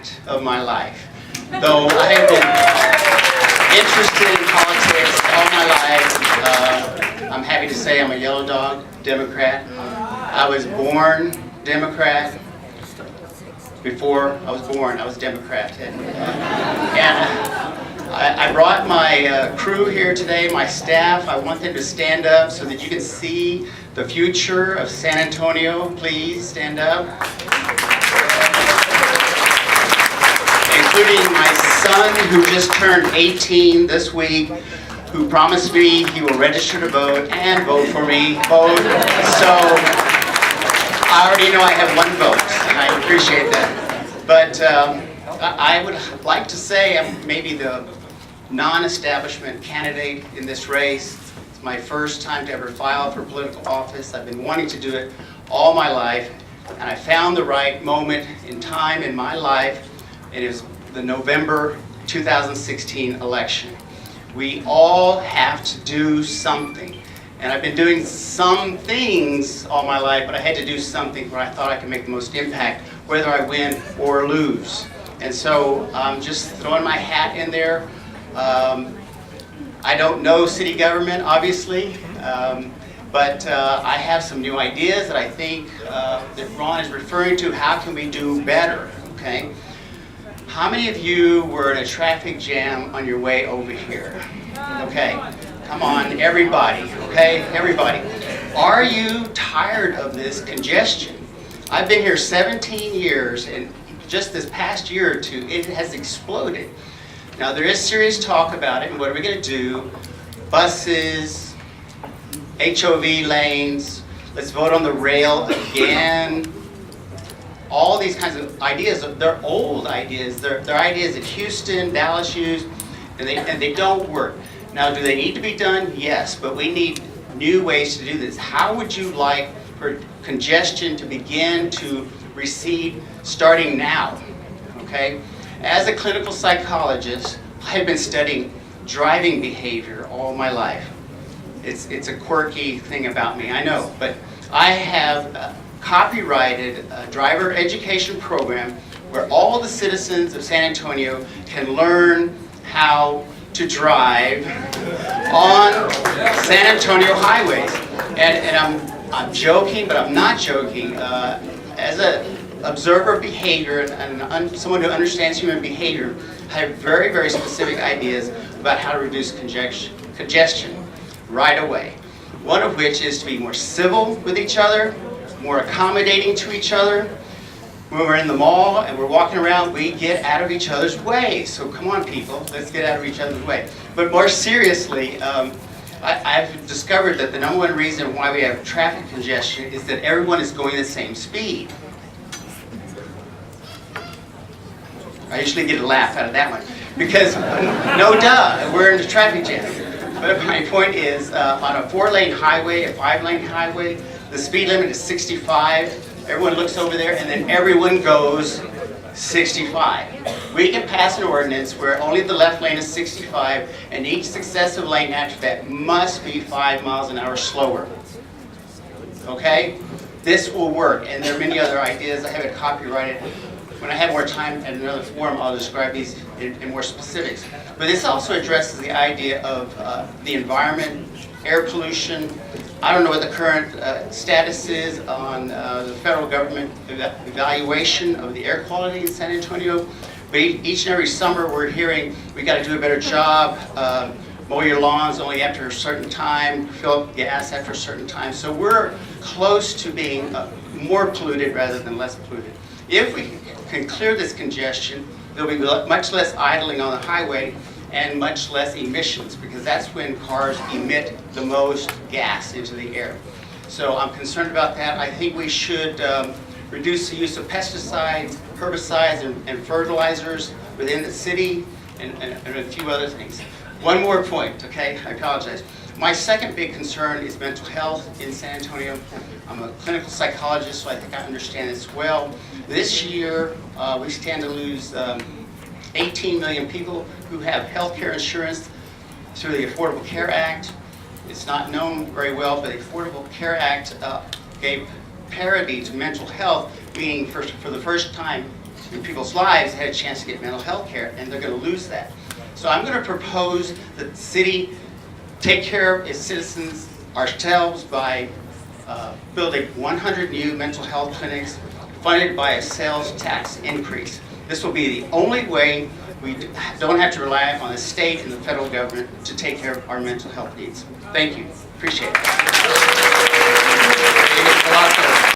fact of my life. Though I have been interested in politics all my life, I'm happy to say I'm a yellow dog Democrat. I was born Democrat. Before I was born, I was Democrat. And I brought my crew here today, my staff. I want them to stand up so that you can see the future of San Antonio. Please stand up. Including my son, who just turned 18 this week, who promised me he will register to vote and vote for me. Vote. So I already know I have one vote, and I appreciate that. But I would like to say I'm maybe the non-establishment candidate in this race. It's my first time to ever file for political office. I've been wanting to do it all my life, and I found the right moment in time in my life. It is the November 2016 election. We all have to do something. And I've been doing some things all my life, but I had to do something where I thought I could make the most impact, whether I win or lose. And so I'm just throwing my hat in there. I don't know city government, obviously, but I have some new ideas that I think that Ron is referring to. How can we do better, okay? How many of you were in a traffic jam on your way over here? Okay, come on, everybody, okay, everybody. Are you tired of this congestion? I've been here 17 years, and just this past year or two, it has exploded. Now, there is serious talk about it, and what are we going to do? Buses, HOV lanes, let's vote on the rail again. All these kinds of ideas, they're old ideas. They're ideas that Houston, Dallas use, and they don't work. Now, do they need to be done? Yes, but we need new ways to do this. How would you like for congestion to begin to recede starting now? Okay? As a clinical psychologist, I've been studying driving behavior all my life. It's a quirky thing about me, I know, but I have copyrighted a driver education program where all the citizens of San Antonio can learn how to drive on San Antonio highways. And I'm joking, but I'm not joking. As an observer of behavior and someone who understands human behavior, I have very, very specific ideas about how to reduce congestion right away. One of which is to be more civil with each other, more accommodating to each other. When we're in the mall and we're walking around, we get out of each other's way. So come on, people, let's get out of each other's way. But more seriously, I've discovered that the number one reason why we have traffic congestion is that everyone is going the same speed. I usually get a laugh out of that one. Because, no duh, we're in the traffic jam. But my point is, on a 4-lane highway, a 5-lane highway, the speed limit is 65. Everyone looks over there, and then everyone goes 65. We can pass an ordinance where only the left lane is 65, and each successive lane after that must be 5 miles an hour slower. Okay? This will work, and there are many other ideas. I have it copyrighted. When I have more time at another forum, I'll describe these in more specifics. But this also addresses the idea of the environment, air pollution. I don't know what the current status is on the federal government evaluation of the air quality in San Antonio. But each and every summer we're hearing we got to do a better job, mow your lawns only after a certain time, fill up gas after a certain time. So we're close to being more polluted rather than less polluted. If we can clear this congestion, there'll be much less idling on the highway and much less emissions, because that's when cars emit the most gas into the air. So I'm concerned about that. I think we should reduce the use of pesticides, herbicides, and fertilizers within the city, and a few other things. One more point, okay? I apologize. My second big concern is mental health in San Antonio. I'm a clinical psychologist, so I think I understand this well. This year, we stand to lose 18 million people who have health care insurance through the Affordable Care Act. It's not known very well, but the Affordable Care Act gave parity to mental health, meaning for the first time in people's lives had a chance to get mental health care, and they're going to lose that. So I'm going to propose that the city take care of its citizens ourselves by building 100 new mental health clinics funded by a sales tax increase. This will be the only way we don't have to rely on the state and the federal government to take care of our mental health needs. Thank you. Appreciate it.